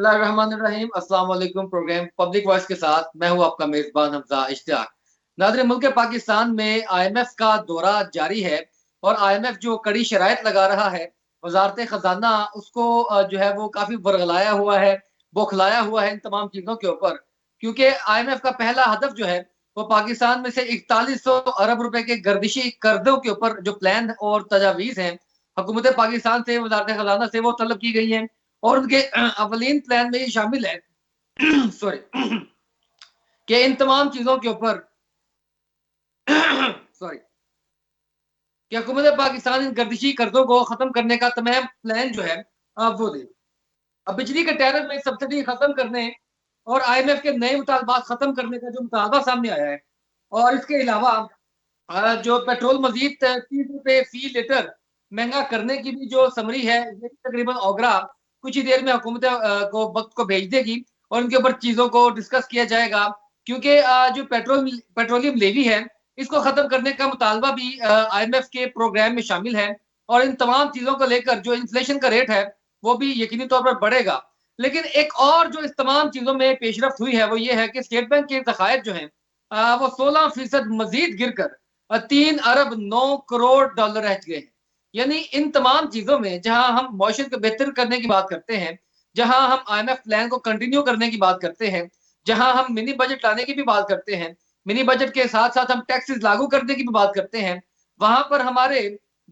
बिस्मिल्लाहिर्रहमानिर्रहीम। अस्सलाम वालेकुम। प्रोग्राम पब्लिक वॉइस के साथ मैं हूं आपका मेजबान हमजा इश्तियाक। नाज़रीन, मुल्क पाकिस्तान में IMF का दौरा जारी है और IMF जो कड़ी शराइत लगा रहा है, वजारत खजाना उसको जो है वो काफी बरगलाया हुआ है, बौखलाया हुआ है इन तमाम चीजों के ऊपर, क्योंकि IMF का पहला हदफ जो है वो पाकिस्तान में से 4100 अरब रुपए के गर्दिशी कर्जों के ऊपर जो प्लान और तजावीज हैं हुकूमत पाकिस्तान से, वजारत खजाना से वो तलब की गई हैं। और उनके अवलीन प्लान में ये शामिल है सॉरी कि इन तमाम चीजों के ऊपर सॉरी कि हुकूमत पाकिस्तान इन गर्दिशी कर्जों को खत्म करने का तमाम प्लान जो है वो दे। अब बिजली के टैरिफ में सब्सिडी खत्म करने और IMF के नए मुतालबात खत्म करने का जो मुतालबा सामने आया है, और इसके अलावा जो पेट्रोल मजीद 30 रुपए फी लीटर महंगा करने की भी जो समरी है, ये तकरीबन ओगरा कुछ ही देर में हुकूमत को वक्त को भेज देगी और उनके ऊपर चीजों को डिस्कस किया जाएगा, क्योंकि जो पेट्रोलियम लेवी है इसको खत्म करने का मुतालबा भी IMF के प्रोग्राम में शामिल है। और इन तमाम चीजों को लेकर जो इन्फ्लेशन का रेट है वो भी यकीनी तौर पर बढ़ेगा। लेकिन एक और जो इस तमाम चीजों में पेशरफ्त हुई है वो ये है कि स्टेट बैंक के ज़खायर जो है वो 16% मजीद गिरकर 3 अरब 9 करोड़ डॉलर रह गए हैं। यानी इन तमाम चीजों में जहां हम मौशत को बेहतर करने की बात करते हैं, जहां हम IMF प्लान को कंटिन्यू करने की बात करते हैं, जहां हम मिनी बजट लाने की भी बात करते हैं, मिनी बजट के साथ साथ हम टैक्सेस लागू करने की भी बात करते हैं, वहां पर हमारे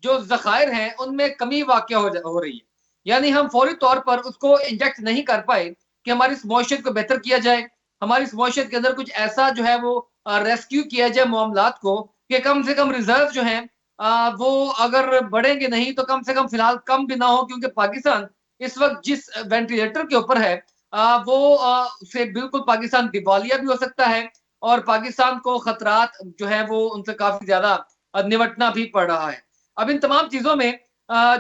जो जखायर हैं उनमें कमी वाक़ हो रही है। यानी हम फौरी तौर पर उसको इंजेक्ट नहीं कर पाए कि हमारी इस मौशत को बेहतर किया जाए, हमारी इस मौशत के अंदर कुछ ऐसा जो है वो रेस्क्यू किया जाए मामलात को, कि कम से कम रिजर्व जो है वो अगर बढ़ेंगे नहीं तो कम से कम फिलहाल कम भी ना हो, क्योंकि पाकिस्तान इस वक्त जिस वेंटिलेटर के ऊपर है वो से बिल्कुल पाकिस्तान दिवालिया भी हो सकता है और पाकिस्तान को खतरात जो है वो उनसे काफी ज्यादा निपटना भी पड़ रहा है। अब इन तमाम चीजों में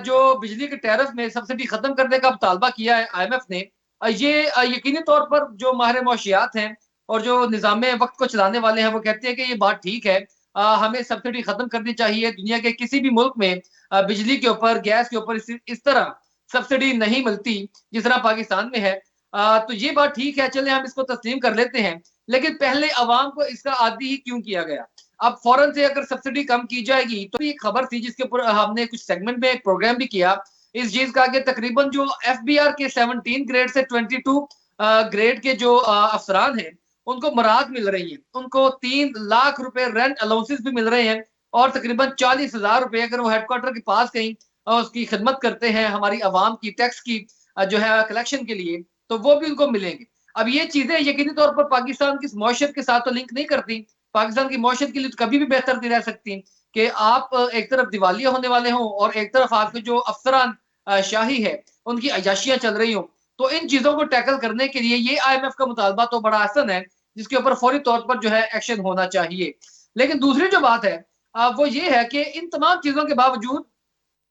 जो बिजली के टैरिफ में सब्सिडी खत्म करने का मुतालबा किया है IMF ने, ये यकीनी तौर पर जो माहिर मौशियात हैं और जो निज़ाम वक्त को चलाने वाले हैं वो कहते हैं कि ये बात ठीक है, हमें सब्सिडी खत्म करनी चाहिए। दुनिया के किसी भी मुल्क में बिजली के ऊपर, गैस के ऊपर इस तरह सब्सिडी नहीं मिलती जिस तरह पाकिस्तान में है। तो ये बात ठीक है, चले हम इसको तस्लीम कर लेते हैं, लेकिन पहले अवाम को इसका आदी ही क्यों किया गया? अब फौरन से अगर सब्सिडी कम की जाएगी, तो ये खबर थी जिसके ऊपर हमने कुछ सेगमेंट में प्रोग्राम भी किया इस चीज का, कि तकरीबन जो FBR के 17 ग्रेड से 22 ग्रेड के जो अफसरान हैं उनको मराहत मिल रही है, उनको 3 लाख रुपए रेंट अलाउंसेस भी मिल रहे हैं और तकरीबन 40,000 रुपए अगर वो हेडक्वार्टर के पास कहीं उसकी खिदमत करते हैं हमारी आवाम की टैक्स की जो है कलेक्शन के लिए, तो वो भी उनको मिलेंगे। अब ये चीजें यकीनी तौर पर पाकिस्तान की मौशत के साथ तो लिंक नहीं करती, पाकिस्तान की मौशत के लिए तो कभी भी बेहतर नहीं रह सकती कि आप एक तरफ दिवालिया होने वाले हों और एक तरफ आपके जो अफसरान शाही है उनकी अयाशियां चल रही हों। तो इन चीजों को टैकल करने के लिए ये IMF का मुतालबा तो बड़ा आसान है, जिसके ऊपर फौरी तौर पर जो है एक्शन होना चाहिए। लेकिन दूसरी जो बात है वो ये है कि इन तमाम चीजों के बावजूद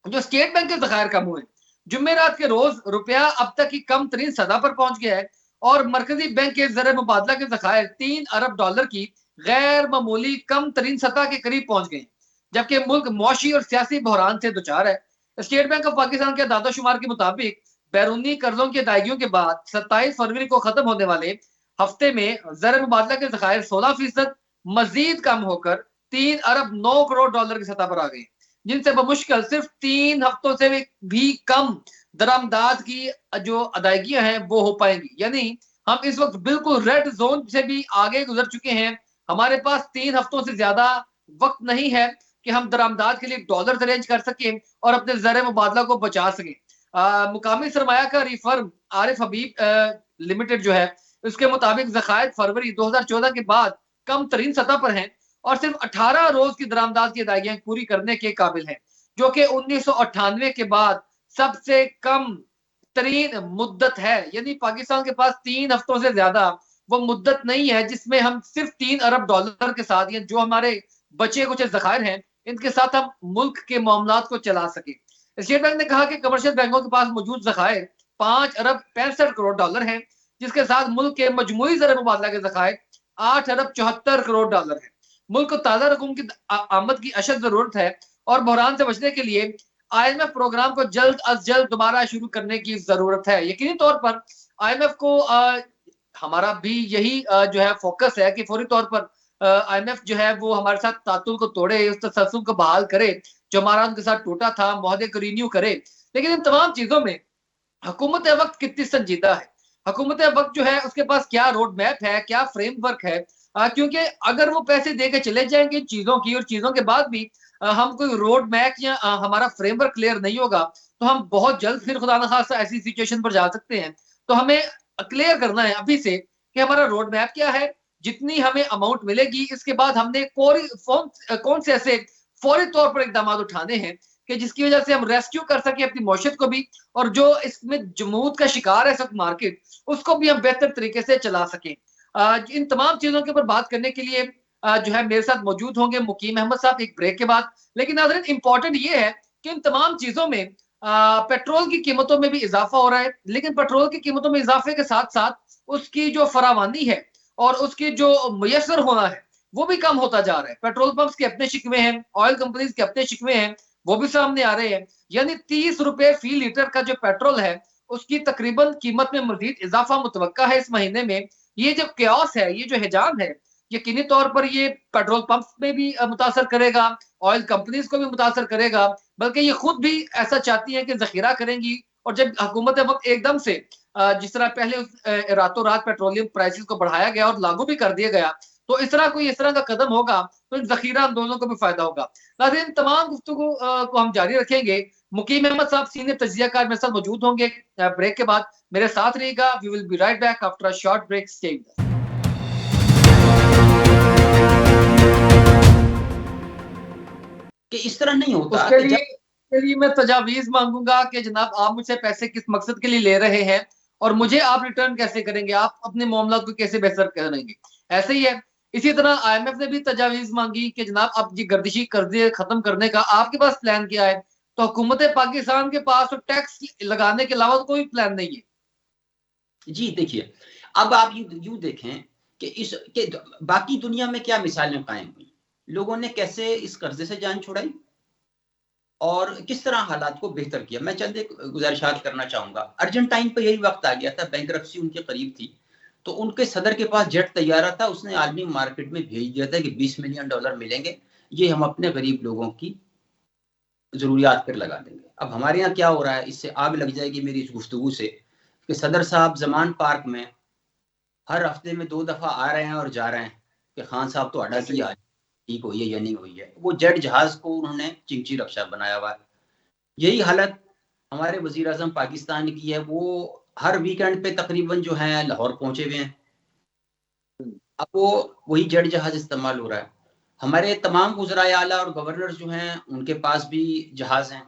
जो स्टेट बैंक के ज़खायर कम हुए, जुमेरात के रोज रुपया अब तक की कम तरीन सतह पर पहुंच गया है और मरकजी बैंक के ज़र मुबादला के ज़खायर 3 अरब डॉलर की गैर मामूली कम तरीन सतह के करीब पहुंच गए, जबकि मुल्क मौशी और सियासी बहरान से दुचार है। स्टेट बैंक ऑफ पाकिस्तान के दादोशुमार के मुताबिक बैरूनी कर्जों की अदायगियों के बाद 27 फरवरी को खत्म होने वाले हफ्ते में ज़र मुबादला के ज़खायर 16% मजीद कम होकर 3 अरब 9 करोड़ डॉलर की सतह पर आ गए, जिनसे बमुश्किल सिर्फ 3 हफ्तों से भी कम दरामदाद की जो अदायगियां हैं वो हो पाएंगी। यानी हम इस वक्त बिल्कुल रेड जोन से भी आगे गुजर चुके हैं। हमारे पास 3 हफ्तों से ज्यादा वक्त नहीं है कि हम दरामदाद के लिए डॉलर अरेंज कर सकें और अपने ज़र मुबादला को बचा सकें। मुकामी सरमायाकारी फर्म आरिफ हबीब लिमिटेड जो है उसके मुताबिक ज़खायर फरवरी 2014 के बाद कम तरीन सतह पर हैं और सिर्फ 18 रोज की दरामदाद की अदायगियां पूरी करने के काबिल है, जो कि 1998 के बाद सबसे कम तरीन मुद्दत है। यानी पाकिस्तान के पास 3 हफ्तों से ज्यादा वो मुद्दत नहीं है जिसमें हम सिर्फ 3 अरब डॉलर के साथ या जो हमारे बचे कुछ जखायर हैं इनके साथ हम मुल्क के मामलात को चला सके। स्टेट बैंक ने कहा कि कमर्शियल बैंकों के पास मौजूद जखायर 5 अरब 65 करोड़ डॉलर हैं, जिसके साथ मुल्क के मजमूई ज़र मुबादला के जखायर 8 अरब 74 करोड़ डॉलर है। मुल्क को ताज़ा रकूम की आमद की अशद जरूरत है और बहरान से बचने के लिए IMF प्रोग्राम को जल्द अज जल्द दोबारा शुरू करने की जरूरत है। यकीनी तौर पर आईएमएफ को हमारा भी यही जो है फोकस है कि फौरी तौर पर आईएमएफ जो है वो हमारे साथ तालुक को तोड़े, उस तसल्सल को बहाल करे जो हमारा उनके साथ टूटा था, मुआहदे को रिन्यू करे। लेकिन इन तमाम चीजों में हुकूमत वक्त कितनी संजीदा है, हुकूमत वक्त जो है उसके पास क्या रोड मैप है, क्या फ्रेमवर्क है। क्योंकि अगर वो पैसे दे के चले जाएंगे चीजों की और चीजों के बाद भी हम कोई रोड मैप या हमारा फ्रेमवर्क क्लियर नहीं होगा तो हम बहुत जल्द फिर खुदा न खास्ता ऐसी सिचुएशन पर जा सकते हैं। तो हमें क्लियर करना है अभी से कि हमारा रोड मैप क्या है, जितनी हमें अमाउंट मिलेगी इसके बाद हमने कौन से ऐसे फौरी तौर पर इकदाम उठाने हैं कि जिसकी वजह से हम रेस्क्यू कर सके अपनी मौशत को भी, और जो इसमें जमूद का शिकार है सब मार्केट, उसको भी हम बेहतर तरीके से चला सकें। इन तमाम चीजों के ऊपर बात करने के लिए जो है मेरे साथ मौजूद होंगे मुकीम अहमद साहब एक ब्रेक के बाद। लेकिन नाज़रीन इंपॉर्टेंट ये है कि इन तमाम चीजों में पेट्रोल की कीमतों में भी इजाफा हो रहा है, लेकिन पेट्रोल की कीमतों में इजाफे के साथ साथ उसकी जो फरावानी है और उसकी जो मुयसर होना है वो भी कम होता जा रहा है। पेट्रोल पंप्स के अपने शिकवे हैं, ऑयल कंपनीज के अपने शिकवे हैं, वो भी सामने आ रहे हैं। यानी 30 रुपए फी लीटर का जो पेट्रोल है उसकी तकरीबन कीमत में मजीद इजाफा मुतवक्का है इस महीने में। ये जो क्यास है, ये जो हिजाम है, यकीनी तौर पर ये पेट्रोल पंप्स में भी मुतासर करेगा, ऑयल कंपनीज को भी मुतासर करेगा, बल्कि ये खुद भी ऐसा चाहती हैं कि जखीरा करेंगी। और जब हुकूमत वक्त एकदम से जिस तरह पहले रातों रात पेट्रोलियम प्राइसेस को बढ़ाया गया और लागू भी कर दिया गया, तो इस तरह का कदम होगा तो जखीरा आंदोलनों को भी फायदा होगा। नाज़रीन तमाम गुफ्तगू को हम जारी रखेंगे। मुकीम अहमद साहब सीनियर तजियाकार मेरे साथ मौजूद होंगे ब्रेक के बाद। मेरे साथ रहिएगा। We will be right back after a short break. Stay with us. कि इस तरह नहीं होता। उसके लिए मैं तजावीज मांगूंगा कि जनाब आप मुझसे पैसे किस मकसद के लिए ले रहे हैं और मुझे आप रिटर्न कैसे करेंगे, आप अपने मामला को कैसे बेहतर करेंगे। ऐसे ही है। इसी तरह आईएमएफ ने भी तजावीज मांगी कि जनाब अब ये गर्दिशी कर्जे खत्म करने का आपके पास प्लान क्या है, तो हुकूमत पाकिस्तान के पास तो टैक्स लगाने के अलावा कोई प्लान नहीं है। जी देखिए, अब आप यूं देखें कि बाकी दुनिया में क्या मिसालें कायम हुई, लोगों ने कैसे इस कर्जे से जान छुड़ाई और किस तरह हालात को बेहतर किया। मैं चंद एक गुजारिशात करना चाहूंगा। अर्जेंटाइन पर यही वक्त आ गया था, बैंकरप्सी उनके करीब थी, तो उनके सदर के पास जेट तैयारा था, उसने आलमी मार्केट में भेज दिया था कि $20 मिलियन मिलेंगे, ये हम अपने गरीब लोगों की जरूरियात पर लगा देंगे। अब हमारे यहाँ क्या हो रहा है, इससे आग लग जाएगी मेरी इस गुफ्तगू से, कि सदर साहब जमान पार्क में हर हफ्ते में 2 दफा आ रहे हैं और जा रहे हैं कि खान साहब तो अड़ा की आज ठीक हुई है या नहीं हुई है। वो जेट जहाज को उन्होंने चिंची रक्षा बनाया हुआ है। यही हालत हमारे वजीर आजम पाकिस्तान की है, वो हर वीकेंड पे तकरीबन जो है लाहौर पहुंचे हुए हैं। अब वो वही जेट जहाज इस्तेमाल हो रहा है। हमारे तमाम वज़राए आला और गवर्नर जो हैं उनके पास भी जहाज हैं।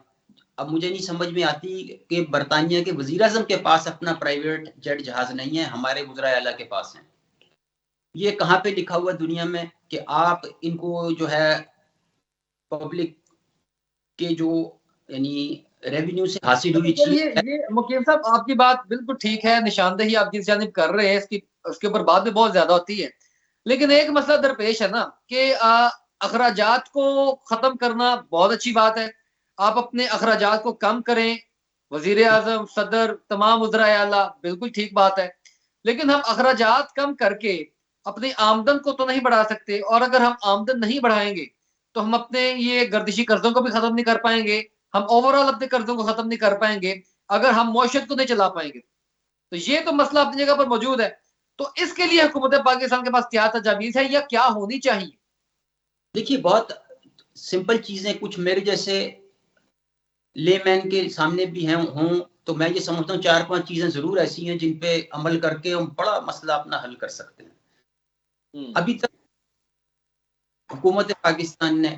अब मुझे नहीं समझ में आती कि बरतानिया के वजीर आजम के पास अपना प्राइवेट जेट जहाज नहीं है, हमारे वज़राए आला के पास है। ये कहाँ पे लिखा हुआ दुनिया में कि आप इनको जो है पब्लिक के जो यानी रेवेन्यू से हासिल हुई चीज। ये मुकीम साहब आपकी बात बिल्कुल ठीक है, निशानदेही आप जिस जानिब कर रहे हैं इसकी उसके ऊपर बात भी बहुत ज्यादा होती है। लेकिन एक मसला दरपेश है ना कि अखराजात को खत्म करना बहुत अच्छी बात है, आप अपने अखराजात को कम करें, वजीर आजम, सदर, तमाम वज़राए आला, बिल्कुल ठीक बात है। लेकिन हम अखराजात कम करके अपनी आमदन को तो नहीं बढ़ा सकते, और अगर हम आमदन नहीं बढ़ाएंगे तो हम अपने ये गर्दिशी कर्जों को भी खत्म नहीं कर पाएंगे, हम ओवरऑल अपने कर्जों को खत्म नहीं कर पाएंगे, अगर हम मौशत को नहीं चला पाएंगे। तो ये तो मसला अपनी जगह पर मौजूद है। तो इसके लिए हुकूमत पाकिस्तान के पास क्या तजावीज है या क्या होनी चाहिए? देखिए बहुत सिंपल चीजें, कुछ मेरे जैसे लेमैन के सामने भी हैं हों तो मैं ये समझता हूँ 4-5 चीजें जरूर ऐसी हैं जिन पे अमल करके हम बड़ा मसला अपना हल कर सकते हैं। अभी तक हुकूमत पाकिस्तान ने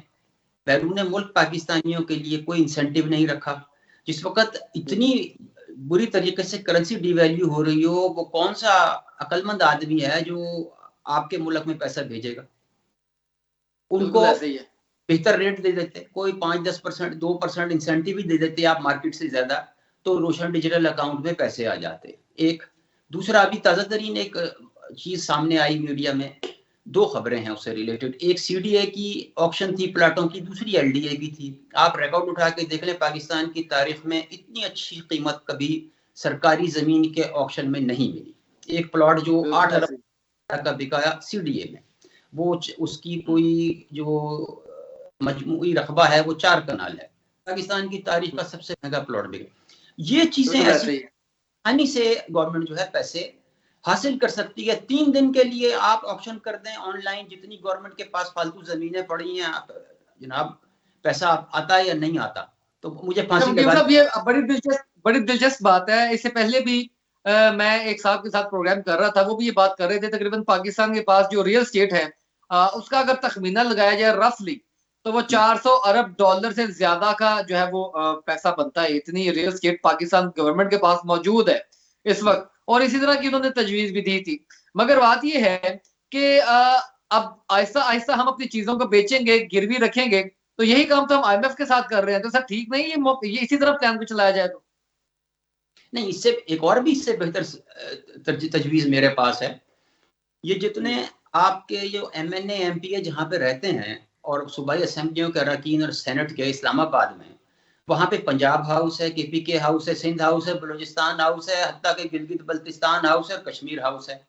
बैरून मुल्क पाकिस्तानियों के लिए कोई इंसेंटिव नहीं रखा। जिस वक्त इतनी बुरी तरीके से करेंसी डिवैल्यू हो रही हो, वो कौन सा अक्लमंद आदमी है जो आपके मुल्क में पैसा भेजेगा? उनको बेहतर रेट दे देते, कोई 5-10%, 2% इंसेंटिव ही दे देते आप मार्केट से ज्यादा, तो रोशन डिजिटल अकाउंट में पैसे आ जाते। एक दूसरा, अभी ताजा तरीन एक चीज सामने आई मीडिया में, 2 खबरें हैं उससे रिलेटेड। एक सीडीए की ऑक्शन थी प्लाटों की, दूसरी एलडीए की थी। आप रिकॉर्ड उठा के देख लें, पाकिस्तान की तारीख में इतनी अच्छी कीमत कभी सरकारी जमीन के ऑक्शन में नहीं मिली। एक प्लॉट जो 8 अरब का बिकाया सीडीए में, वो उसकी कोई जो मजमूई रकबा है वो 4 कनाल है, पाकिस्तान की तारीख का सबसे महंगा प्लॉट बिका। ये चीजें ऐसी आसानी से गवर्नमेंट जो है पैसे हासिल कर सकती है। 3 दिन के लिए आप ऑक्शन कर दें ऑनलाइन, जितनी गवर्नमेंट के पास फालतू जमीनें पड़ी हैं जनाब, पैसा आता है या नहीं आता, तो मुझे फांसी लगा। ये बड़ी दिलचस्प बात है। इससे पहले भी मैं एक साहब के साथ प्रोग्राम कर रहा था, वो भी ये बात कर रहे थे, तकरीबन पाकिस्तान के पास जो रियल स्टेट है उसका अगर तखमीना लगाया जाए रफली, तो वो 400 अरब डॉलर से ज्यादा का जो है वो पैसा बनता है। इतनी रियल स्टेट पाकिस्तान गवर्नमेंट के पास मौजूद है इस वक्त, और इसी तरह की उन्होंने तजवीज भी दी थी। मगर बात ये है कि अब आहिस्ता आहिस्ता हम अपनी चीजों को बेचेंगे, गिरवी रखेंगे, तो यही काम तो हम आईएमएफ के साथ कर रहे हैं। तो सर ठीक नहीं ये इसी तरह प्लान को चलाया जाए तो? नहीं, इससे एक और भी इससे बेहतर तजवीज मेरे पास है। ये जितने आपके जो एमएनए एमपीए जहाँ पे रहते हैं और सूबाई असेंबलियों के अरकान और सेनेट के इस्लामाबाद में, वहाँ पे पंजाब हाउस है, केपीके हाउस है, सिंध हाउस है, बलूचिस्तान हाउस है, हत्ता के गिलगित बल्तिस्तान हाउस है और कश्मीर हाउस है।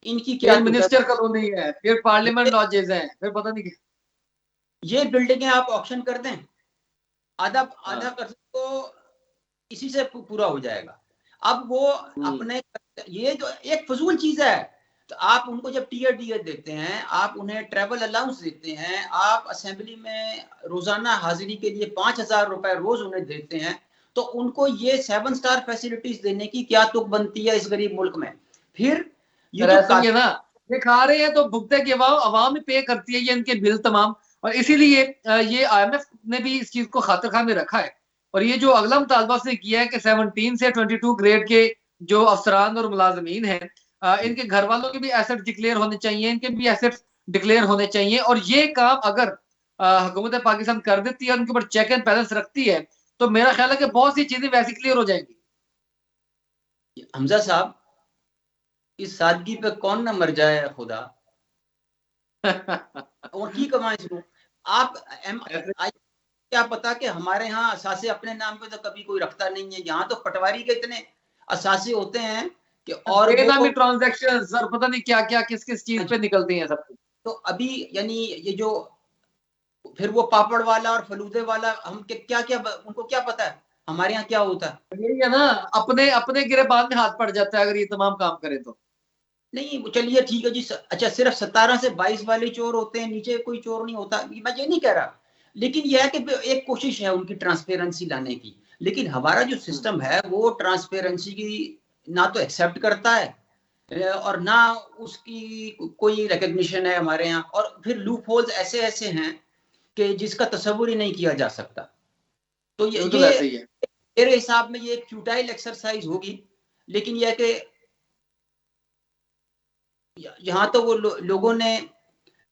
इनकी क्या मिनिस्टर कॉलोनी है, फिर पार्लियामेंट लॉजेस हैं, फिर पता नहीं क्या। ये बिल्डिंगें आप ऑक्शन कर दें, आधा कर तो इसी से पूरा हो जाएगा। अब वो अपने, ये जो एक फजूल चीज है, तो आप उनको जब टीयर डीयर देते हैं, आप उन्हें ट्रेवल अलाउंस देते हैं, आप असेंबली में रोजाना हाजिरी के लिए 5,000 रुपए रोज उन्हें देते हैं, तो उनको ये 7 स्टार फैसिलिटीज देने की क्या तुक बनती है इस गरीब मुल्क में? फिर ये जो ना ये खा रहे हैं तो भुगते की अवाम ही पे करती है ये इनके बिल तमाम। और इसीलिए ये आईएमएफ ने भी इस चीज को खातिर खां में रखा है। और ये जो अगला मुतालबा उसने किया है कि 17 से 22 ग्रेड के जो अफसरान और मुलाजमीन हैं, इनके घर वालों के भी एसेट डिक्लेयर होने चाहिए, इनके भी एसेट्स डिक्लेयर होने चाहिए। और ये काम अगर हुकूमत पाकिस्तान कर देती है, उनके ऊपर चेक एंड बैलेंस रखती है, तो मेरा ख्याल है कि बहुत सी चीजें वैसी क्लियर हो जाएंगी। हमजा साहब, इस सादगी पे कौन ना मर जाए खुदा। और की कमाए इसको आप क्या पता कि हमारे यहाँ असासे अपने नाम पे तो कभी कोई रखता नहीं है। यहाँ तो पटवारी के इतने असासे होते हैं कि और बेनामी ट्रांजैक्शंस और पता नहीं क्या क्या किस किस चीज पे निकलती हैं सब। तो अभी यानी ये जो फिर वो पापड़ वाला और फलूदे वाला, हम क्या क्या उनको क्या पता है हमारे यहाँ क्या होता है? यही है ना, अपने अपने गिरेबान में हाथ पड़ जाता है अगर ये तमाम काम करे तो। नहीं चलिए ठीक है जी। अच्छा, सिर्फ 17 से 22 वाले चोर होते हैं, नीचे कोई चोर नहीं होता, मैं ये नहीं कह रहा। लेकिन यह है कि एक कोशिश है उनकी ट्रांसपेरेंसी लाने की। लेकिन हमारा जो सिस्टम है वो ट्रांसपेरेंसी की ना तो एक्सेप्ट करता है और ना उसकी कोई रिकग्निशन है हमारे यहाँ। और फिर लूप होल्स ऐसे ऐसे हैं कि जिसका तस्वुर ही नहीं किया जा सकता। तो ये मेरे हिसाब में ये एक फ्यूटाइल एक्सरसाइज होगी। लेकिन यह कि यहाँ तो वो लोगों ने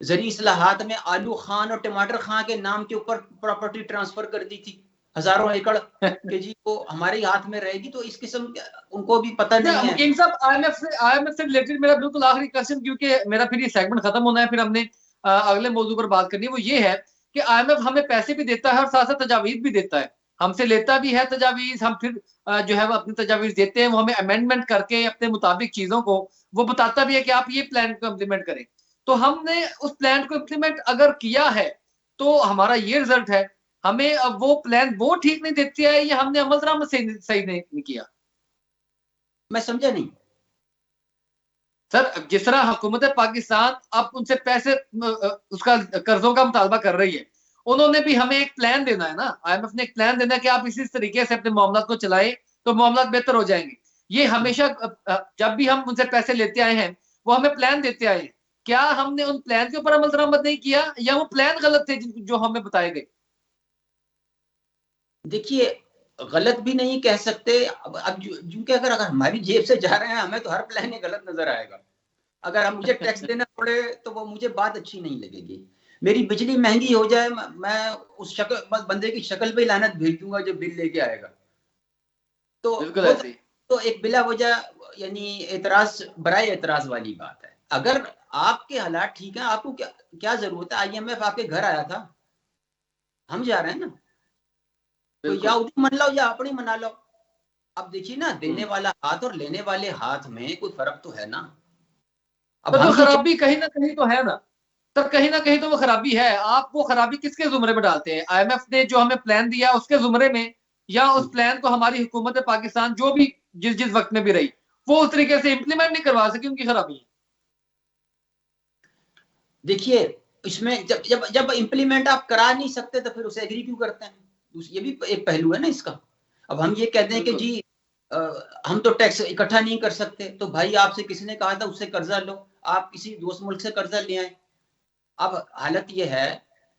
ज़री इस्लाहात में आलू खान और टमाटर खान के नाम के ऊपर प्रॉपर्टी ट्रांसफर कर दी थी, हजारों एकड़ के जी वो हमारे हाथ में रहेगी। तो इस किस्म उनको भी पता नहीं है। साहब, आईएमएफ से रिलेटेड मेरा बिल्कुल आखिरी क्वेश्चन, क्योंकि मेरा फिर ये सेगमेंट खत्म होना है, फिर हमने अगले मौजू पर बात करनी है। वो ये है कि आईएमएफ हमें पैसे भी देता है और साथ साथ तजावीज भी देता है, हमसे लेता भी है तजावीज, हम फिर जो है वो अपनी तजावीज देते हैं, वो हमें अमेंडमेंट करके अपने मुताबिक चीजों को वो बताता भी है कि आप ये प्लान को इम्प्लीमेंट करें। तो हमने उस प्लान को इम्प्लीमेंट अगर किया है तो हमारा ये रिजल्ट है। हमें अब वो प्लान वो ठीक नहीं देती है या हमने अमल दरामद सही नहीं किया। मैं समझा नहीं सर, जिस तरह हुकूमत पाकिस्तान अब उनसे पैसे उसका कर्जों का मुतालबा कर रही है, उन्होंने भी हमें एक प्लान देना है ना, आईएमएफ ने एक प्लान देना है कि आप इसी तरीके से अपने मामला को चलाएं तो मामला बेहतर हो जाएंगे। ये हमेशा जब भी हम उनसे पैसे लेते आए हैं वो हमें प्लान देते आए हैं। क्या हमने उन प्लान के ऊपर अमल दरामद नहीं किया या वो प्लान गलत थे जो हमें बताए गए? देखिए, गलत भी नहीं कह सकते। अब क्योंकि अगर हमारी जेब से जा रहे हैं हमें तो हर प्लान ही गलत नजर आएगा। अगर हम मुझे टैक्स देना पड़े तो वो मुझे बात अच्छी नहीं लगेगी। मेरी बिजली महंगी हो जाए, मैं उस बंदे की शक्ल पे लानत भेज दूंगा जो बिल लेके आएगा। तो एक बिला वजह यानी एतराज बराए एतराज वाली बात है। अगर आपके हालात ठीक है, आपको क्या जरूरत है? आईएमएफ आपके घर आया था, हम जा रहे हैं ना, तो या उधर मन लो या अपनी मना लो। अब देखिए ना, देने वाला हाथ और लेने वाले हाथ में कोई फर्क तो है ना। अब तो हम ये खराबी कहीं ना कहीं तो है ना, तब कहीं ना कहीं तो वो खराबी है। आप वो खराबी किसके जुमरे में डालते हैं? आईएमएफ ने जो हमें प्लान दिया उसके जुमरे में, या उस प्लान को हमारी हुकूमत पाकिस्तान जो भी जिस जिस वक्त में भी रही वो उस तरीके से इंप्लीमेंट नहीं करवा सकी, उनकी खराबी है। देखिए, इसमें जब जब जब इम्प्लीमेंट आप करा नहीं सकते तो फिर उसे एग्री क्यों करते हैं? ये भी एक पहलू है ना इसका। अब हम ये कहते हैं कि जी हम तो टैक्स इकट्ठा नहीं कर सकते, तो भाई आपसे किसने कहा था उससे कर्जा लो? आप किसी दोस्त मुल्क से कर्जा ले आए। अब हालत ये है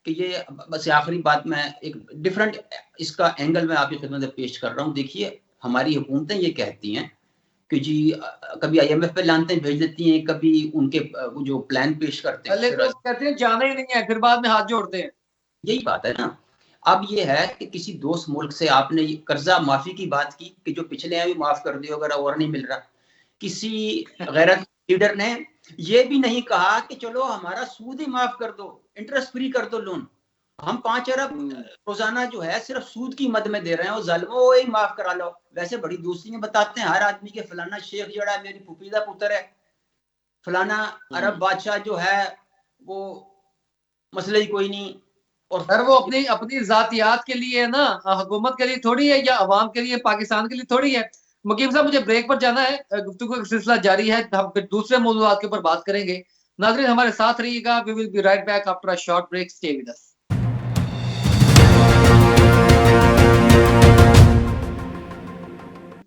कि ये, बस आखिरी बात मैं एक डिफरेंट इसका एंगल में आपकी खिदमत में पेश कर रहा हूँ। देखिए, हमारी हुकूमतें ये कहती हैं कि जी कभी आईएमएफ पे लानते भेज देती हैं, कभी उनके वो जो प्लान पेश करते हैं लेकिन वो कहते हैं जाना ही नहीं है, फिर बाद में हाथ जोड़ते हैं। यही बात है ना। अब ये है कि किसी दोस्त मुल्क से आपने कर्जा माफी की बात की कि जो पिछले हैं भी माफ कर दियो अगर और नहीं मिल रहा। किसी गैरत लीडर ने ये भी नहीं कहा कि चलो हमारा सूद ही माफ कर दो, इंटरेस्ट फ्री कर दो लोन। हम 5 अरब रोजाना जो है सिर्फ सूद की मद में दे रहे हैं, वो जालिमों वो ही माफ करा लो। वैसे बड़ी दोस्ती में बताते हैं हर आदमी के फलाना शेख जड़ा है मेरी फुफीदा पुत्र है, फलाना अरब बादशाह जो है वो मसला ही कोई नहीं। और सर वो अपनी अपनी जातियात के लिए है ना, हुकूमत के लिए थोड़ी है, या अवाम के लिए, पाकिस्तान के लिए थोड़ी है। मुकीम साहब मुझे ब्रेक पर जाना है, गुफ्तगू का सिलसिला जारी है, हम फिर दूसरे मौजूदात के ऊपर बात करेंगे। नाज़रीन हमारे साथ रहिएगा, we will be right back after a short break, stay with us.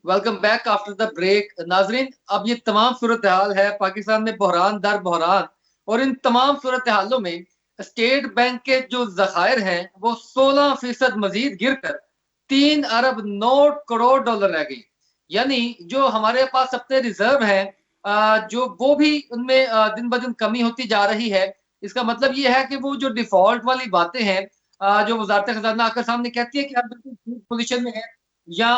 Welcome back after the break. नाजरीन, अब ये तमाम सूरत हाल है पाकिस्तान में, बहरान दर बहरान, और इन तमाम सूरत हालों में स्टेट बैंक के जो जखायर हैं वो 16% मजीद गिरकर 3 अरब 9 करोड़ डॉलर रह गई। यानी जो हमारे पास अपने रिजर्व है, जो वो भी उनमें दिन ब दिन कमी होती जा रही है। इसका मतलब ये है कि वो जो डिफॉल्ट वाली बातें हैं, जो वजारत खजाना आकर सामने कहती है कि हम बिल्कुल ठीक पोजिशन में है, या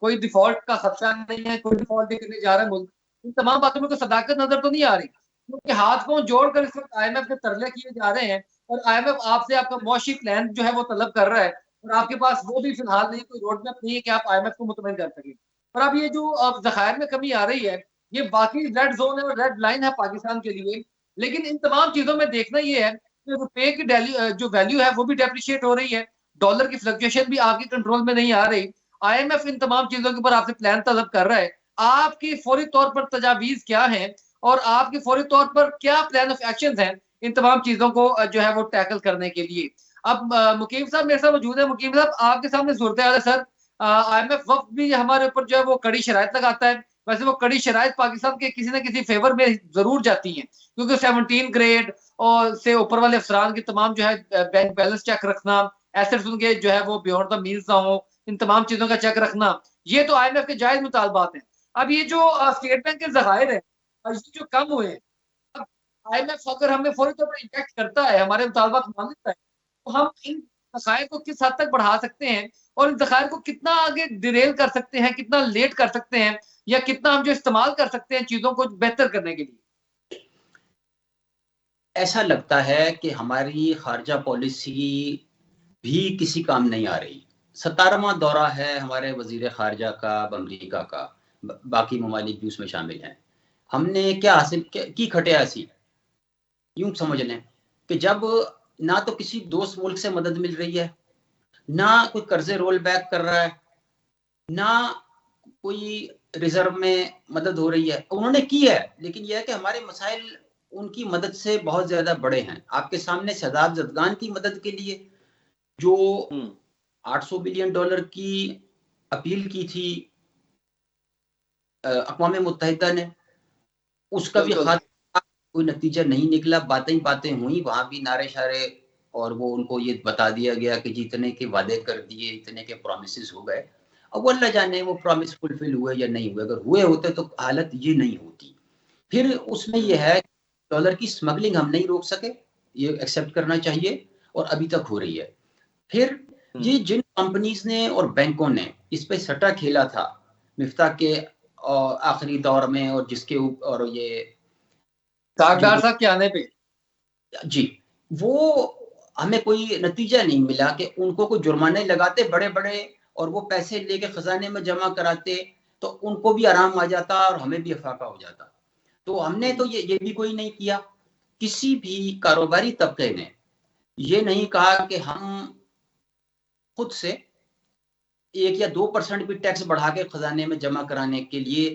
कोई डिफॉल्ट का खदशा नहीं है, कोई डिफॉल्ट नहीं करने जा रहा है मुल्क, इन तमाम बातों में कोई सदाकत नजर तो नहीं आ रही, क्योंकि हाथ को जोड़कर इस वक्त आईएमएफ के तरले किए जा रहे हैं, और आईएमएफ आपसे आपका मुआशी प्लान जो है वो तलब कर रहा है, और आपके पास वो भी फिलहाल नहीं, कोई रोड मैप नहीं है कि आप आईएमएफ को मुतमईन कर सकें। और अब ये जो जखायर में कमी आ रही है, ये बाकी रेड जोन है और रेड लाइन है पाकिस्तान के लिए। लेकिन इन तमाम चीजों में देखना ये है कि रुपए की जो वैल्यू है वो भी डेप्रिशिएट हो रही है, डॉलर की फ्लक्चुएशन भी आपके कंट्रोल में नहीं आ रही। आईएमएफ इन तमाम चीजों के ऊपर आपसे प्लान तलब कर रहा है। आपकी फौरी तौर पर तजावीज क्या है, और आपके फौरी तौर पर क्या प्लान ऑफ एक्शन है इन तमाम चीजों को जो है वो टैकल करने के लिए? अब मुकीम साहब मेरे साथ मौजूद है। मुकीम साहब, आपके सामने सूरत हाल है सर। आईएमएफ वक्त भी हमारे ऊपर जो है वो कड़ी शराइत लगाता है। वैसे वो कड़ी शराइत पाकिस्तान के किसी न किसी फेवर में जरूर जाती हैं, क्योंकि 17 ग्रेड और से ऊपर वाले अफसरान की तमाम जो है बैंक बैलेंस चेक रखना, एसेट्स उनके जो है वो बियॉन्ड द मीन्स ना हो, इन तमाम चीजों का चेक रखना, ये तो आईएमएफ के जायज मुतालबात हैं। अब ये जो स्टेट बैंक के जखायर है, ये जो कम हुए हैं, अब आईएमएफ अगर हमें फौरी तौर पर इंजेक्ट करता है, हमारे मुतालबात मान लेता है, तो हम इन जखायर को किस हद तक बढ़ा सकते हैं, और इन जखायर को कितना आगे डिरेल कर सकते हैं, कितना लेट कर सकते हैं, या कितना हम जो इस्तेमाल कर सकते हैं चीजों को बेहतर करने के लिए? ऐसा लगता है कि हमारी खारजा पॉलिसी भी किसी काम नहीं आ रही। 17वां दौरा है हमारे वजीर खारजा का अमरीका का, बाकी ममालिक भी उसमें शामिल हैं। हमने क्या हासिल की खटिया ऐसी, यूं समझ लें कि जब ना तो किसी दोस्त मुल्क से मदद मिल रही है, ना कोई कर्जे रोल बैक कर रहा है, ना कोई रिजर्व में मदद हो रही है। उन्होंने की है, लेकिन यह है कि हमारे मसाइल उनकी मदद से बहुत ज्यादा बड़े हैं। आपके सामने शहजाद जदगान की मदद के लिए जो 800 बिलियन डॉलर की अपील की थी अक़वाम मुत्तहिदा ने, उसका भी कोई नतीजा नहीं निकला। बातें ही बातें हुई, वहां भी नारे शारे, और वो उनको ये बता दिया गया कि जितने के वादे कर दिए, इतने के प्रोमिस हो गए। अब वो अल्लाह जाने वो प्रॉमिस फुलफिल हुए या नहीं हुए। अगर हुए होते तो हालत ये नहीं होती। फिर उसमें यह है डॉलर की स्मगलिंग हम नहीं रोक सके, ये एक्सेप्ट करना चाहिए, और अभी तक हो रही है। फिर ये जिन कंपनीज ने और बैंकों ने इस पे सट्टा खेला था मिफ्ता के आखिरी दौर में, और जिसके और ये सागदार साहब के आने पे जी, वो हमें कोई नतीजा नहीं मिला कि उनको कोई जुर्माने लगाते बड़े बड़े और वो पैसे लेके खजाने में जमा कराते तो उनको भी आराम आ जाता और हमें भी अफाका हो जाता। तो हमने तो ये भी कोई नहीं किया। किसी भी कारोबारी तबके ने ये नहीं कहा कि हम खुद से 1 या 2% भी टैक्स बढ़ा के खजाने में जमा कराने के लिए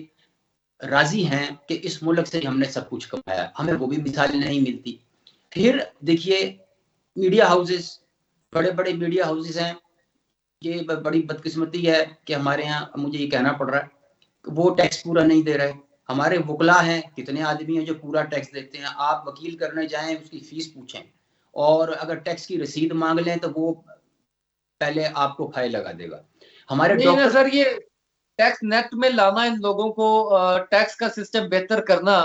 राजी हैं कि इस मुल्क से हमने सब कुछ कमाया। हमें वो भी मिसाल नहीं मिलती। फिर देखिए मीडिया हाउसेस, बड़े बड़े मीडिया हाउसेस हैं, ये बड़ी बदकिस्मती है कि हमारे यहाँ, मुझे ये कहना पड़ रहा है, वो टैक्स पूरा नहीं दे रहे। हमारे वकला हैं, कितने आदमी हैं जो पूरा टैक्स देते हैं। आप वकील करने जाएं, उसकी फीस पूछें, और अगर टैक्स की रसीद मांग लें तो वो पहले आपको फाइन लगा देगा। हमारे नहीं ना डॉक्टर, सर, ये टैक्स नेट में लाना, इन लोगों को टैक्स का सिस्टम बेहतर करना।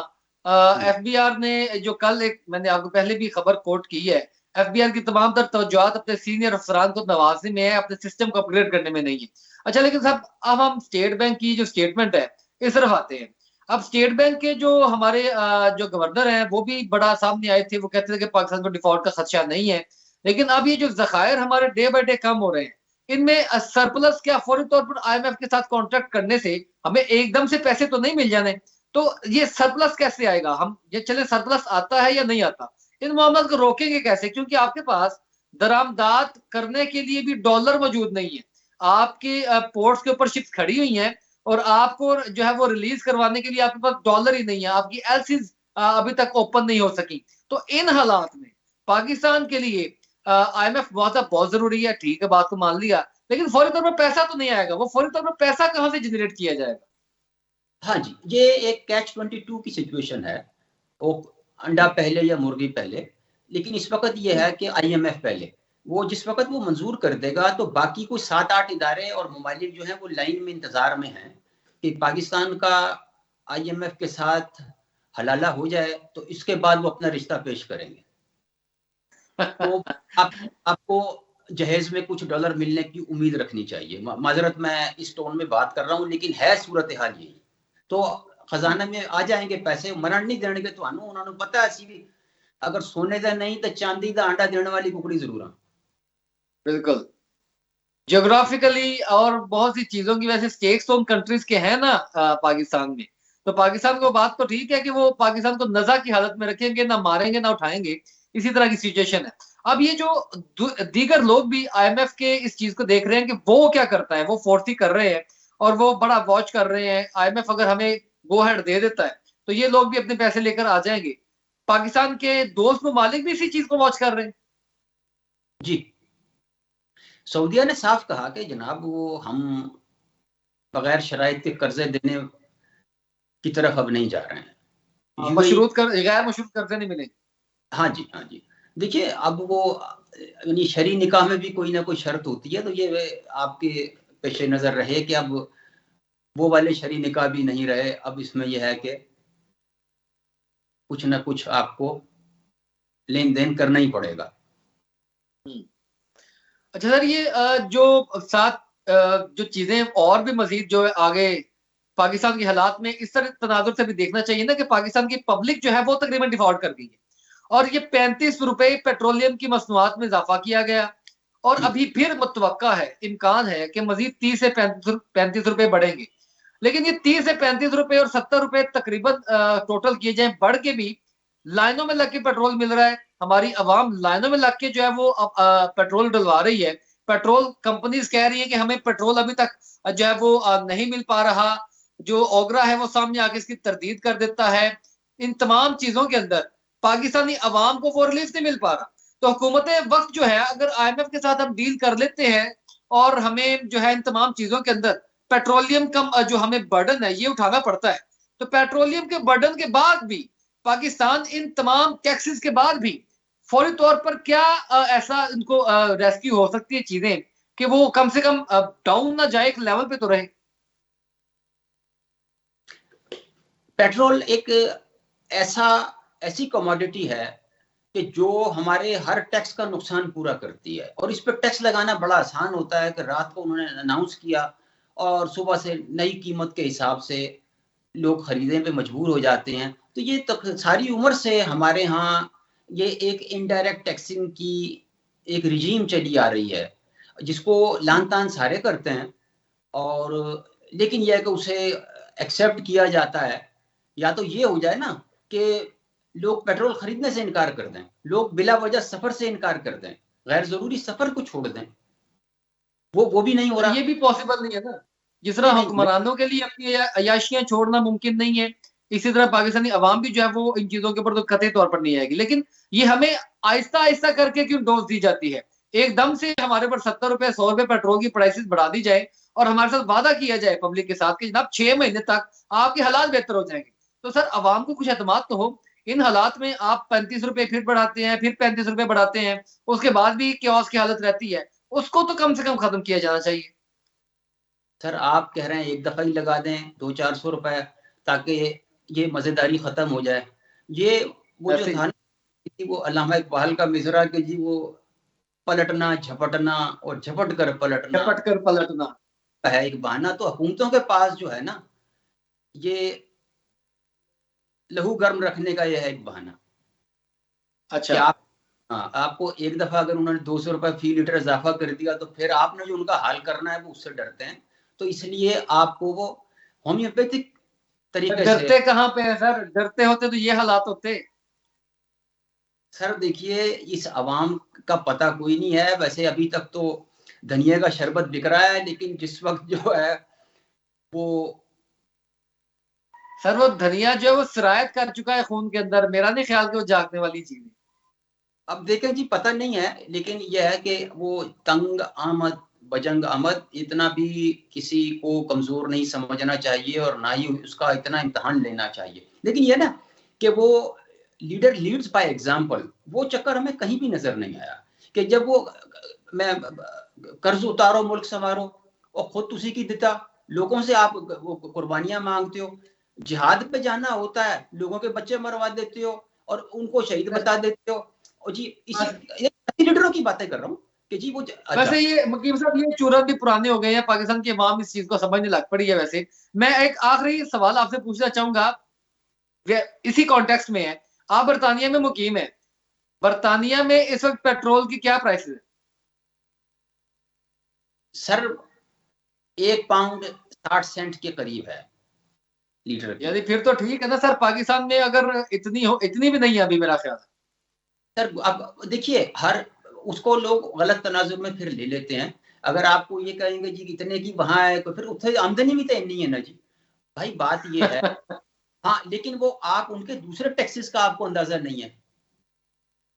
एफबीआर ने जो कल एक, मैंने आपको पहले भी खबर कोट की है, एफबीआर की तमाम तर तवज्जुहात अपने सीनियर अफसरान को नवाजने में है, अपने सिस्टम को अपग्रेड करने में नहीं है। अच्छा, लेकिन साहब अब हम स्टेट बैंक की जो स्टेटमेंट है इस तरफ आते हैं। अब स्टेट बैंक के जो हमारे जो गवर्नर हैं वो भी बड़ा सामने आए थे, वो कहते थे कि पाकिस्तान को डिफॉल्ट का खदशा नहीं है। लेकिन अब ये जो जखायर हमारे डे बाय डे कम हो रहे हैं, इनमें सरप्लस क्या फौरी तौर पर आईएमएफ के साथ कॉन्ट्रैक्ट करने से हमें एकदम से पैसे तो नहीं मिल जाने, तो ये सरप्लस कैसे आएगा? हम ये चले सरप्लस आता है या नहीं आता, इन मामलों को रोकेंगे कैसे? क्योंकि आपके पास दरामदात करने के लिए भी डॉलर मौजूद नहीं है। आपके पोर्ट्स के ऊपर शिप्स खड़ी हुई हैं और आपको जो है वो रिलीज करवाने के लिए आपके पास डॉलर ही नहीं है, आपकी एलसीज अभी तक ओपन नहीं हो सकी। तो इन हालात में पाकिस्तान के लिए आईएमएफ बहुत जरूरी है, ठीक है, बात को मान लिया, लेकिन फौरी तौर पर पैसा तो नहीं आएगा। वो फौरी तौर पर पैसा कहां से जनरेट किया जाएगा? हाँ जी, ये एक कैच-22 की सिचुएशन है। वो अंडा पहले या मुर्गी पहले। लेकिन इस वक्त ये है कि आईएमएफ पहले, वो जिस वक्त वो मंजूर कर देगा तो बाकी कोई 7-8 इदारे और ममालिक जो हैं वो लाइन में इंतजार में हैं कि पाकिस्तान का आईएमएफ के साथ हलाला हो जाए, तो इसके बाद वो अपना रिश्ता पेश करेंगे। तो आपको जहेज में कुछ डॉलर मिलने की उम्मीद रखनी चाहिए। माजरत मैं इस टोन में बात कर रहा हूँ, लेकिन है सूरत हाल यही। तो खजाना में आ जाएंगे पैसे, मरण नहीं देने के। तो उन्होंने पता है अगर सोने का नहीं तो चांदी का अंडा देने वाली कुकड़ी जरूर। बिल्कुल, ज्योग्राफिकली और बहुत सी चीजों की वजह से स्टेक्स तो उन कंट्रीज के हैं ना पाकिस्तान में। तो पाकिस्तान को बात तो ठीक है कि वो पाकिस्तान को नजा की हालत में रखेंगे, ना मारेंगे ना उठाएंगे, इसी तरह की सिचुएशन है। अब ये जो दीगर लोग भी आईएमएफ के इस चीज को देख रहे हैं कि वो क्या करता है, वो फोर्सी कर रहे हैं और वो बड़ा वॉच कर रहे हैं। आईएमएफ अगर हमें गो हेड दे देता है तो ये लोग भी अपने पैसे लेकर आ जाएंगे। पाकिस्तान के दोस्त ममालिक भी इसी चीज को वॉच कर रहे हैं। जी, सऊदीया ने साफ कहा कि जनाब वो हम बगैर शराइत के कर्जे देने की तरफ अब नहीं जा रहे हैं। गैर मशरूत कर्जे नहीं मिलेंगे। हाँ जी, हाँ जी। देखिए अब वो यानी शरी निकाह में भी कोई ना कोई शर्त होती है, तो ये आपके पेश नजर रहे कि अब वो वाले शरी निकाह भी नहीं रहे। अब इसमें यह है कि कुछ ना कुछ आपको लेन देन करना ही पड़ेगा। अच्छा सर, ये जो साथ जो चीजें और भी मजीद जो है आगे पाकिस्तान के हालात में इस तरह तनाजुर से भी देखना चाहिए ना कि पाकिस्तान की पब्लिक जो है वो तकरीबन डिफॉल्ट कर गई है और ये 35 रुपए पेट्रोलियम की मसनूआत में इजाफा किया गया और अभी फिर मुतवक्का है, इम्कान है कि मजीद 30 से 35 रुपए बढ़ेंगे। लेकिन ये 30 से 35 रुपए और 70 रुपए तकरीबन टोटल किए जाए, बढ़ के भी लाइनों में लग के पेट्रोल मिल रहा है। हमारी आवाम लाइनों में लग के जो है वो पेट्रोल डलवा रही है। पेट्रोल कंपनीज कह रही है कि हमें पेट्रोल अभी तक जो है वो नहीं मिल पा रहा। जो ओगरा है वो सामने आके इसकी तरदीद कर देता है। इन तमाम चीजों के अंदर पाकिस्तानी अवाम को वो रिलीफ नहीं मिल पा रहा। तो हुकूमत वक्त जो है, अगर आईएमएफ के साथ हम डील कर लेते हैं और हमें जो है इन तमाम चीजों के अंदर पेट्रोलियम कम जो हमें बर्डन है ये उठाना पड़ता है, तो पेट्रोलियम के बर्डन के बाद भी पाकिस्तान इन तमाम टैक्सेस के बाद भी फौरी तौर पर क्या ऐसा इनको रेस्क्यू हो सकती है चीजें कि वो कम से कम डाउन ना जाए, एक लेवल पे तो रहे? पेट्रोल एक ऐसी कमोडिटी है कि जो हमारे हर टैक्स का नुकसान पूरा करती है, और इस पर टैक्स लगाना बड़ा आसान होता है कि रात को उन्होंने अनाउंस किया और सुबह से नई कीमत के हिसाब से लोग खरीदने पे मजबूर हो जाते हैं। तो ये सारी उम्र से हमारे यहाँ ये एक इनडायरेक्ट टैक्सिंग की एक रिजीम चली आ रही है। जिसको लान तान सारे करते हैं, और लेकिन यह है कि उसे एक्सेप्ट किया जाता है। या तो ये हो जाए ना कि लोग पेट्रोल खरीदने से इनकार कर दें, लोग बिला वजह सफर से इनकार कर दें, गैर जरूरी सफर को छोड़ दें, वो भी नहीं हो रहा। ये भी पॉसिबल नहीं है ना। जिस तरह नहीं नहीं, हुक्मरानों के लिए अपनी अयाशियां छोड़ना मुमकिन नहीं है, इसी तरह पाकिस्तानी अवाम भी जो है वो इन चीजों के ऊपर तो कतई तौर पर नहीं आएगी। लेकिन ये हमें आहिस्ता आहिस्ता करके क्यों डोज दी जाती है? एकदम से हमारे ऊपर 70 रुपए 100 रुपए पेट्रोल की प्राइसेस बढ़ा दी जाए और हमारे साथ वादा किया जाए पब्लिक के साथ कि जनाब 6 महीने तक आपके हालात बेहतर हो जाएंगे। तो सर अवाम को कुछ एतमाद तो हो। इन हालात में आप 35 रुपए फिर बढ़ाते हैं, फिर 35 रुपए बढ़ाते हैं, उसके बाद भी क्योस की हालत रहती है। उसको तो कम से कम खत्म किया जाना चाहिए। सर आप कह रहे हैं एक दफा ही लगा दें 200-400 रुपए ताकि ये मजेदारी खत्म हो जाए। ये वो जो ऐसे था ना, वो अल्लामा इकबाल का मिसरा कि जी वो पलटना झपटना और झपट कर पलटना झपट कर पलटना। है एक बहाना। तो हुकूमतों के पास जो है ना, ये लहू गर्म रखने का यह है एक बहाना कि अच्छा। आप, हाँ, आपको एक दफा अगर उन्होंने 200 रुपए फी लीटर इजाफा कर दिया तो फिर आपने जो उनका हाल करना है वो उससे डरते हैं। तो इसलिए आपको वो होम्योपैथिक तरीके से। डरते कहाँ पे है सर? डरते होते तो ये हालात होते। सर देखिए, इस अवाम का पता कोई नहीं है। वैसे अभी तक तो धनिया का शरबत बिक रहा है, लेकिन जिस वक्त जो है वो, सर वो धनिया जो है वो सिरायत कर चुका है खून के अंदर। मेरा नहीं ख्याल कि वो जागने वाली चीज है। अब देखें जी, पता नहीं है, लेकिन यह है कि वो तंग आमद बजंग आमद इतना भी किसी को कमजोर नहीं समझना चाहिए और ना ही उसका इतना इम्तहान लेना चाहिए। लेकिन यह ना कि वो लीडर लीड्स बाय एग्जाम्पल, वो चक्कर हमें कहीं भी नजर नहीं आया कि जब वो मैं कर्ज उतारो मुल्क संवारो और खुद उसी की देता, लोगों से आप वो कुर्बानियां मांगते हो, जिहाद पे जाना होता है, लोगों के बच्चे मरवा देते हो और उनको शहीद बता देते हो। और जी इसी लीडरों की बातें कर रहा हूँ कि जी वो अच्छा। वैसे ये मुकीम साहब ये चूरन भी पुराने हो गए हैं। पाकिस्तान की अवाम इस चीज को समझने लग पड़ी है। वैसे मैं एक आखिरी सवाल आपसे पूछना चाहूंगा, इसी कॉन्टेक्स्ट में है। आप बरतानिया में मुकीम है। बरतानिया में इस वक्त पेट्रोल की क्या प्राइस है? सर 1 पाउंड 60 सेंट के करीब है लीटर की। यानी फिर तो ठीक है ना सर। पाकिस्तान में अगर इतनी हो, इतनी भी नहीं है अभी मेरा ख्याल। सर अब देखिए, हर उसको लोग गलत तनाजुर में फिर ले लेते हैं। अगर आपको ये कहेंगे जी इतने की वहां है तो फिर उससे आमदनी भी तो इतनी है ना जी। भाई बात ये है, हाँ, लेकिन वो आप उनके दूसरे टैक्सेस का आपको अंदाजा नहीं है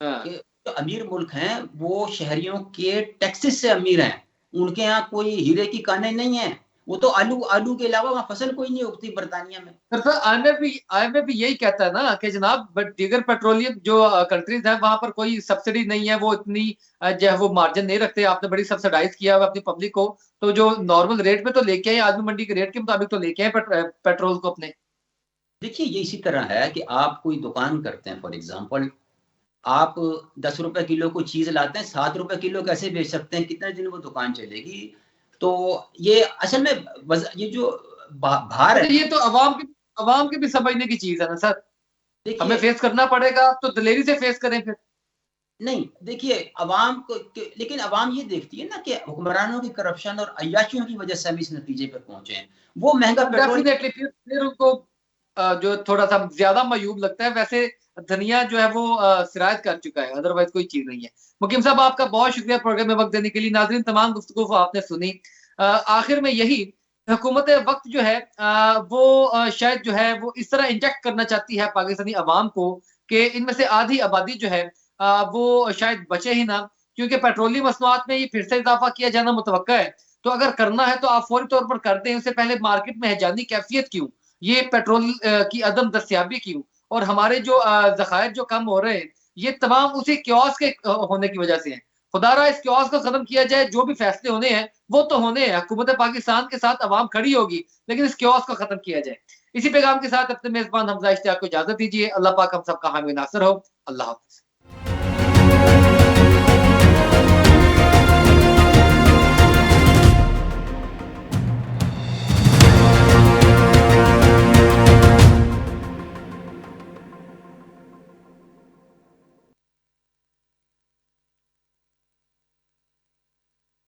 हाँ। कि जो अमीर मुल्क हैं वो शहरियों के टैक्सेस से अमीर हैं। उनके यहाँ कोई हीरे की कानें नहीं है। वो तो आलू आलू के अलावा वहां फसल कोई नहीं उगती बरतानिया में। सर आईएमएफ भी यही कहता है ना कि जनाब दीगर पेट्रोलियम जो कंट्रीज है वहां पर कोई सब्सिडी नहीं है। वो इतनी जो है वो मार्जिन नहीं रखते। आपने बड़ी सब्सिडाइज किया हुआ अपनी पब्लिक को। तो जो नॉर्मल रेट में तो लेके आए, आदमी मंडी के रेट के मुताबिक तो लेके आए पेट्रोल को अपने। देखिए ये इसी तरह है कि आप कोई दुकान करते हैं, फॉर एग्जाम्पल आप 10 रुपए किलो को चीज लाते हैं, 7 रुपए किलो कैसे बेच सकते हैं? कितने दिन वो दुकान चलेगी? तो ये असल में ये जो भार है अच्छा, ये ना, तो अवाम की भी समझने की चीज है ना सर। हमें देखिए, फेस करना पड़ेगा तो दिलेरी से फेस करें फिर। नहीं देखिए अवाम को लेकिन अवाम ये देखती है ना कि हुक्मरानों की करप्शन और अय्याशियों की वजह से हम इस नतीजे पर पहुंचे हैं। वो महंगा पेट्रोल। डेफिनेटली फिर उनको जो थोड़ा सा ज्यादा मायूब लगता है। वैसे धनिया जो है वो सिरायत कर चुका है, अदरवाइज कोई चीज नहीं है। मुकीम साहब आपका बहुत शुक्रिया प्रोग्राम में वक्त देने के लिए। नाजरीन तमाम गुफ्तगू आपने सुनी। आखिर में यही, हुकूमत वक्त जो है वो शायद जो है वो इस तरह इंजेक्ट करना चाहती है पाकिस्तानी अवाम को कि इनमें से आधी आबादी जो है वो शायद बचे ही ना। क्योंकि पेट्रोलियम मसनूआत में ये फिर से इजाफा किया जाना मुतवक्का है। तो अगर करना है तो आप फौरी तौर पर कर दें। उससे पहले मार्केट में हैजानी कैफियत क्यों? ये पेट्रोल की अदम दस्तियाबी क्यों? और हमारे जो जखायर जो कम हो रहे हैं, ये तमाम उसी क्योस के होने की वजह से हैं। खुदारा इस क्योस को खत्म किया जाए। जो भी फैसले होने हैं वो तो होने हैं। हुकूमत पाकिस्तान के साथ अवाम खड़ी होगी, लेकिन इस क्योस को खत्म किया जाए। इसी पैगाम के साथ अपने मेजबान हमजा इश्तियाक को इजाजत दीजिए। अल्लाह पाक हम सबका हामी नासर हो। अल्लाह हाफ़िज़।